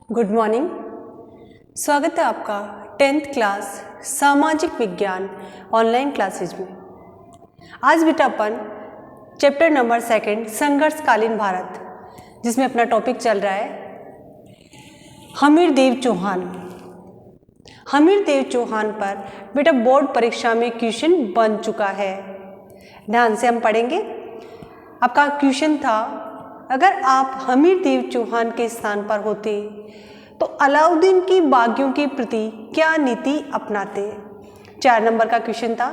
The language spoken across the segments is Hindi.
Good morning. स्वागत है आपका 10th क्लास सामाजिक विज्ञान ऑनलाइन क्लासेज में। आज बेटा अपन चैप्टर नंबर 2 संघर्षकालीन भारत, जिसमें अपना टॉपिक चल रहा है हमीरदेव चौहान। हमीरदेव चौहान पर बेटा बोर्ड परीक्षा में क्वेश्चन बन चुका है। ध्यान से हम पढ़ेंगे। आपका क्वेश्चन था, अगर आप हमीरदेव चौहान के स्थान पर होते तो अलाउद्दीन की बागियों के प्रति क्या नीति अपनाते। 4 नंबर का क्वेश्चन था।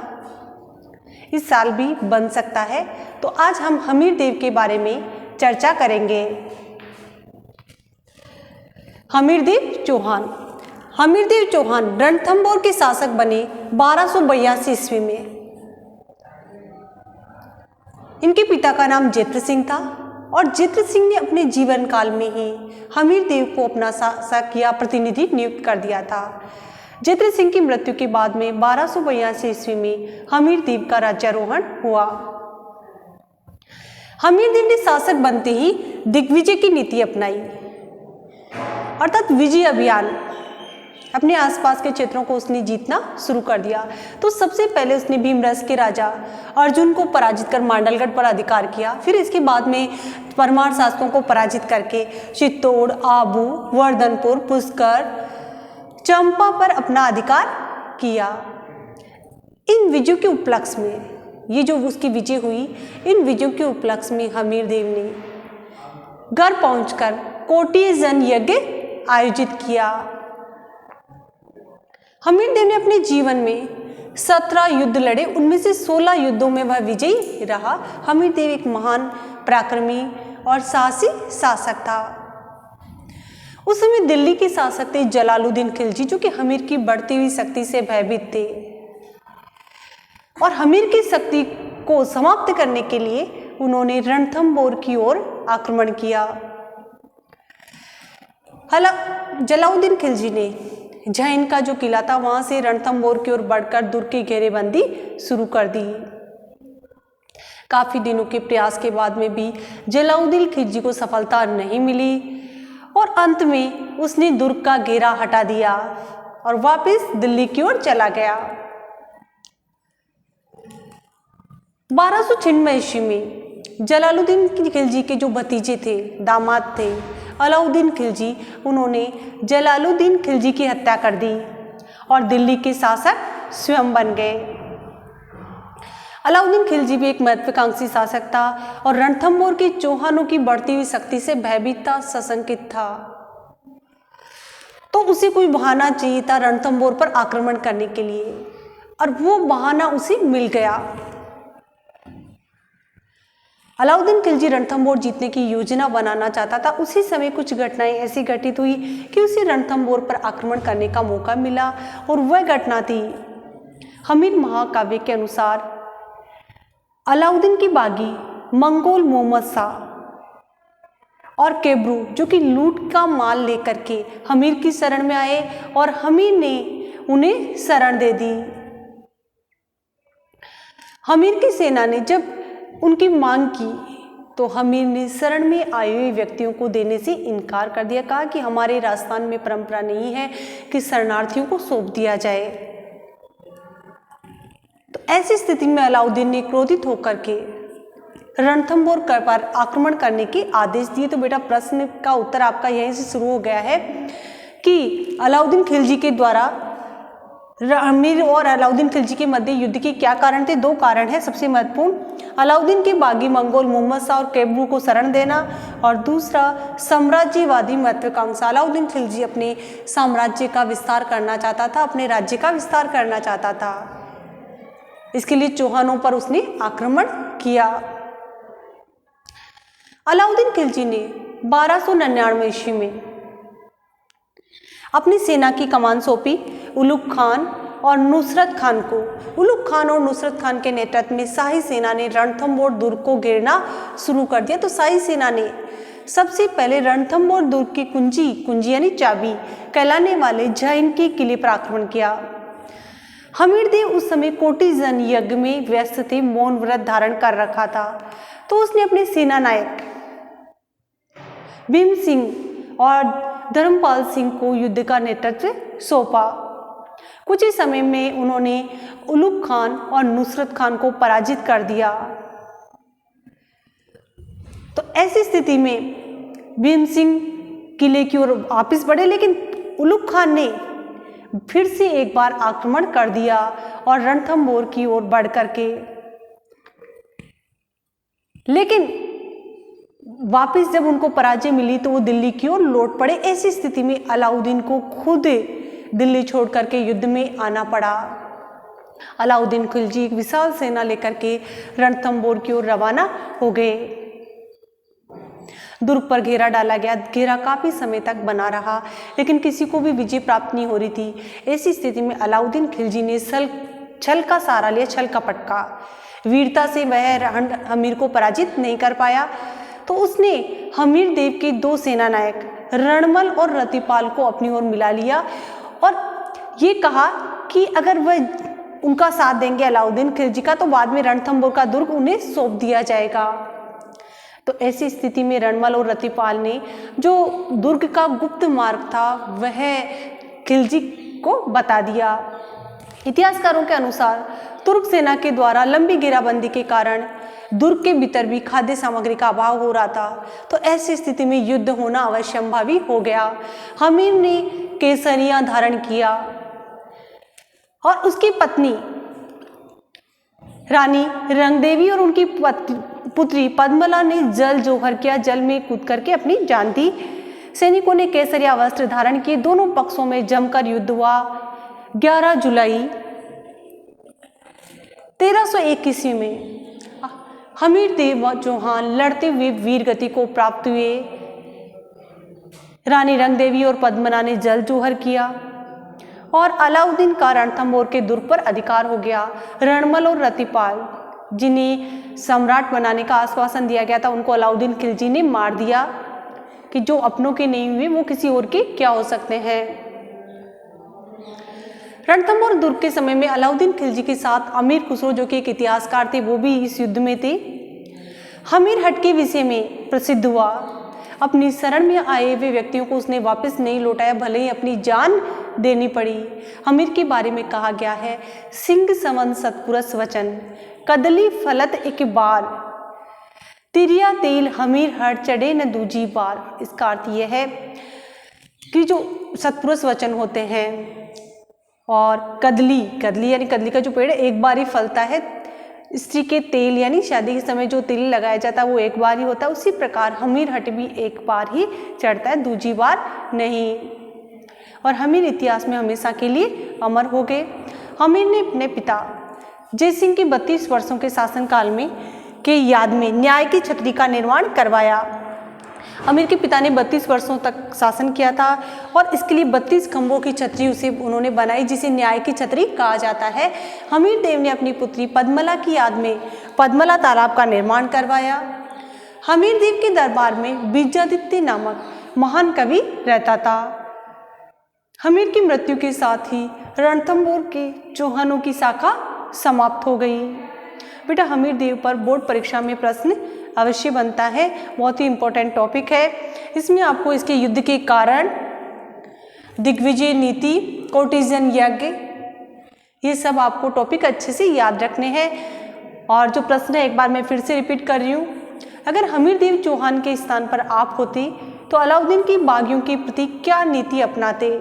इस साल भी बन सकता है। तो आज हम हमीरदेव के बारे में चर्चा करेंगे। हमीरदेव चौहान। हमीरदेव चौहान रणथंभौर के शासक बने 1282 ईस्वी में। इनके पिता का नाम जेत्र सिंह था और जेत्र सिंह ने अपने जीवन काल में ही हमीरदेव को अपना शासक या प्रतिनिधि नियुक्त कर दिया था। जेत्र सिंह की मृत्यु के बाद में 1282 ईस्वी में हमीरदेव का राज्यारोहण हुआ। हमीरदेव ने शासक बनते ही दिग्विजय की नीति अपनाई, अर्थात विजय अभियान। अपने आसपास के क्षेत्रों को उसने जीतना शुरू कर दिया। तो सबसे पहले उसने भीमरस के राजा अर्जुन को पराजित कर मांडलगढ़ पर अधिकार किया। फिर इसके बाद में परमार शासकों को पराजित करके चित्तौड़, आबू, वर्धनपुर, पुष्कर, चंपा पर अपना अधिकार किया। इन विजयों के उपलक्ष्य में, ये जो उसकी विजय हुई, इन विजयों के उपलक्ष्य में हमीरदेव ने गढ़ पहुंचकर कोटिय जन यज्ञ आयोजित किया। हमीरदेव ने अपने जीवन में 17 युद्ध लड़े, उनमें से 16 युद्धों में वह विजयी रहा। हमीरदेव एक महान पराक्रमी और साहसी शासक था। उस समय दिल्ली के शासक थे जलालुद्दीन खिलजी, जो कि हमीर की बढ़ती हुई शक्ति से भयभीत थे और हमीर की शक्ति को समाप्त करने के लिए उन्होंने रणथंभौर की ओर आक्रमण किया। जलालुद्दीन खिलजी ने जैन का जो किला था वहां से रणथंभौर की ओर बढ़कर दुर्ग की घेरेबंदी शुरू कर दी। काफी दिनों के प्रयास के बाद में भी जलालुद्दीन खिलजी को सफलता नहीं मिली और अंत में उसने दुर्ग का घेरा हटा दिया और वापस दिल्ली की ओर चला गया। 1296 ईस्वी में जलालुद्दीन खिलजी के जो भतीजे थे, दामाद थे अलाउद्दीन खिलजी, उन्होंने जलालुद्दीन खिलजी की हत्या कर दी और दिल्ली के शासक स्वयं बन गए। अलाउद्दीन खिलजी भी एक महत्वाकांक्षी शासक था और रणथंभौर के चौहानों की बढ़ती हुई शक्ति से भयभीत था, सशंकित था। तो उसे कोई बहाना चाहिए था रणथंभौर पर आक्रमण करने के लिए, और वो बहाना उसे मिल गया। अलाउद्दीन खिलजी रणथंभौर जीतने की योजना बनाना चाहता था। उसी समय कुछ घटनाएं ऐसी घटित हुई कि उसे रणथंभौर पर आक्रमण करने का मौका मिला, और वह घटना थी हमीर महाकाव्य के अनुसार अलाउद्दीन की बागी मंगोल मोहम्मद शाह और केबरू, जो कि लूट का माल लेकर के हमीर की शरण में आए और हमीर ने उन्हें शरण दे दी। हमीर की सेना ने जब उनकी मांग की तो हमीर ने शरण में आए हुए व्यक्तियों को देने से इनकार कर दिया। कहा कि हमारे राजस्थान में परंपरा नहीं है कि शरणार्थियों को सौंप दिया जाए। तो ऐसी स्थिति में अलाउद्दीन ने क्रोधित होकर के रणथंभौर पर आक्रमण करने के आदेश दिए। तो बेटा प्रश्न का उत्तर आपका यहीं से शुरू हो गया है कि अलाउद्दीन खिलजी के द्वारा हमीर और अलाउद्दीन खिलजी के मध्य युद्ध के क्या कारण थे। 2 कारण है सबसे महत्वपूर्ण, अलाउद्दीन के बागी मंगोल मोहम्मद शाह और केबरू को शरण देना, और दूसरा साम्राज्यवादी महत्वाकांक्षा। अलाउद्दीन खिलजी अपने साम्राज्य का विस्तार करना चाहता था, अपने राज्य का विस्तार करना चाहता था। इसके लिए चौहानों पर उसने आक्रमण किया। अलाउद्दीन खिलजी ने 1299 ईस्वी में अपनी सेना की कमान सौंपी उलुग खान और नुसरत खान को। उलुग खान और नुसरत खान के नेतृत्व में शाही सेना ने रणथंभौर दुर्ग को घेरना शुरू कर दिया। तो शाही सेना ने सबसे पहले रणथंभौर दुर्ग की कुंजी यानी चाबी कहलाने वाले जैन के किले पर आक्रमण किया। हमीरदेव उस समय कोटि जन यज्ञ में व्यस्त थे, मौन व्रत धारण कर रखा था। तो उसने अपने सेना नायक भीम सिंह और धर्मपाल सिंह को युद्ध का नेतृत्व सौंपा। कुछ ही समय में उन्होंने उलुग खान और नुसरत खान को पराजित कर दिया। तो ऐसी स्थिति में भीम सिंह किले की ओर वापस बढ़े, लेकिन उलुग खान ने फिर से एक बार आक्रमण कर दिया और रणथंभौर की ओर बढ़ करके, लेकिन वापस जब उनको पराजय मिली तो वो दिल्ली की ओर लौट पड़े। ऐसी स्थिति में अलाउद्दीन को खुद दिल्ली छोड़ करके युद्ध में आना पड़ा। अलाउद्दीन खिलजी एक विशाल सेना लेकर के रणथंभौर की ओर रवाना हो गए। दुर्ग पर घेरा डाला गया। घेरा काफी समय तक बना रहा, लेकिन किसी को भी विजय प्राप्त नहीं हो रही थी। ऐसी स्थिति में अलाउद्दीन खिलजी ने छल का सहारा लिया, छल कपट का। वीरता से वह हमीर को पराजित नहीं कर पाया, तो उसने हमीर देव के दो सेना नायक रणमल और रतिपाल को अपनी ओर मिला लिया और ये कहा कि अगर वह उनका साथ देंगे अलाउद्दीन खिलजी का, तो बाद में रणथंभौर का दुर्ग उन्हें सौंप दिया जाएगा। तो ऐसी स्थिति में रणमल और रतिपाल ने जो दुर्ग का गुप्त मार्ग था वह खिलजी को बता दिया। इतिहासकारों के अनुसार तुर्क सेना के द्वारा लंबी घेराबंदी के कारण दुर्ग के भीतर भी खाद्य सामग्री का अभाव हो रहा था। तो ऐसी स्थिति में युद्ध होना अवश्यंभावी हो गया। हमीर ने केसरिया धारण किया और उसकी पत्नी रानी रंगदेवी और उनकी पुत्री पद्मला ने जल जोहर किया। जल में कूद करके अपनी जान दी। सैनिकों ने केसरिया वस्त्र धारण किए। दोनों पक्षों में जमकर युद्ध हुआ। 11 जुलाई 1301 ईस्वी में हमीर देव चौहान लड़ते हुए वीर गति को प्राप्त हुए। रानी रंगदेवी और पद्मना ने जल जोहर किया और अलाउद्दीन का रणथंभौर के दुर्ग पर अधिकार हो गया। रणमल और रतिपाल, जिन्हें सम्राट बनाने का आश्वासन दिया गया था, उनको अलाउद्दीन खिलजी ने मार दिया कि जो अपनों के नहीं हुए वो किसी और के क्या हो सकते हैं। रणथंभौर दुर्ग के समय में अलाउद्दीन खिलजी के साथ अमीर खुसरो, जो कि एक इतिहासकार थे, वो भी इस युद्ध में थे। हमीर हट के विषय में प्रसिद्ध हुआ। अपनी शरण में आए हुए व्यक्तियों को उसने वापस नहीं लौटाया, भले ही अपनी जान देनी पड़ी। हमीर के बारे में कहा गया है, सिंह सवन सतपुरस वचन कदली फलत एक बार, तिरिया तेल हमीर हट चढ़े न दूजी बार। इसका अर्थ यह है कि जो सतपुरुष वचन होते हैं और कदली यानी कदली का जो पेड़ एक बार ही फलता है, स्त्री के तेल यानी शादी के समय जो तिल लगाया जाता है वो एक बार ही होता है, उसी प्रकार हमीर हट भी एक बार ही चढ़ता है, दूजी बार नहीं। और हमीर इतिहास में हमेशा के लिए अमर हो गए। हमीर ने अपने पिता जय सिंह के 32 वर्षों के शासनकाल में के याद में न्याय की छतरी का निर्माण करवाया। हमीर के पिता ने 32 वर्षों तक शासन किया था और इसके लिए 32 खंभों की छतरी उसे उन्होंने बनाई, जिसे न्याय की छतरी कहा जाता है। हमीर देव ने अपनी पुत्री पद्मला की याद में पद्मला तालाब का निर्माण करवाया। हमीर देव के दरबार में विजयादित्य नामक महान कवि रहता था। हमीर की मृत्यु के साथ ही रणथंभौर के चौहानों की शाखा समाप्त हो गई। बेटा, हमीर देव पर बोर्ड परीक्षा में प्रश्न अवश्य बनता है, बहुत ही इंपॉर्टेंट टॉपिक है। इसमें आपको इसके युद्ध के कारण, दिग्विजय नीति, कोर्टिजन यज्ञ, ये सब आपको टॉपिक अच्छे से याद रखने हैं। और जो प्रश्न है एक बार मैं फिर से रिपीट कर रही हूँ, अगर हमीर देव चौहान के स्थान पर आप होते तो अलाउद्दीन की बागियों के प्रति क्या नीति अपनाते।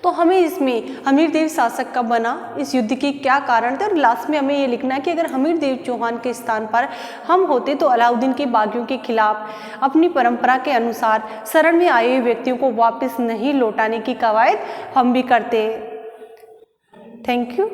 तो हमें इसमें हमीर देव शासक कब बना, इस युद्ध के क्या कारण थे, और लास्ट में हमें ये लिखना है कि अगर हमीर देव चौहान के स्थान पर हम होते तो अलाउद्दीन के बागियों के खिलाफ अपनी परंपरा के अनुसार शरण में आए हुए व्यक्तियों को वापस नहीं लौटाने की कवायद हम भी करते। Thank you.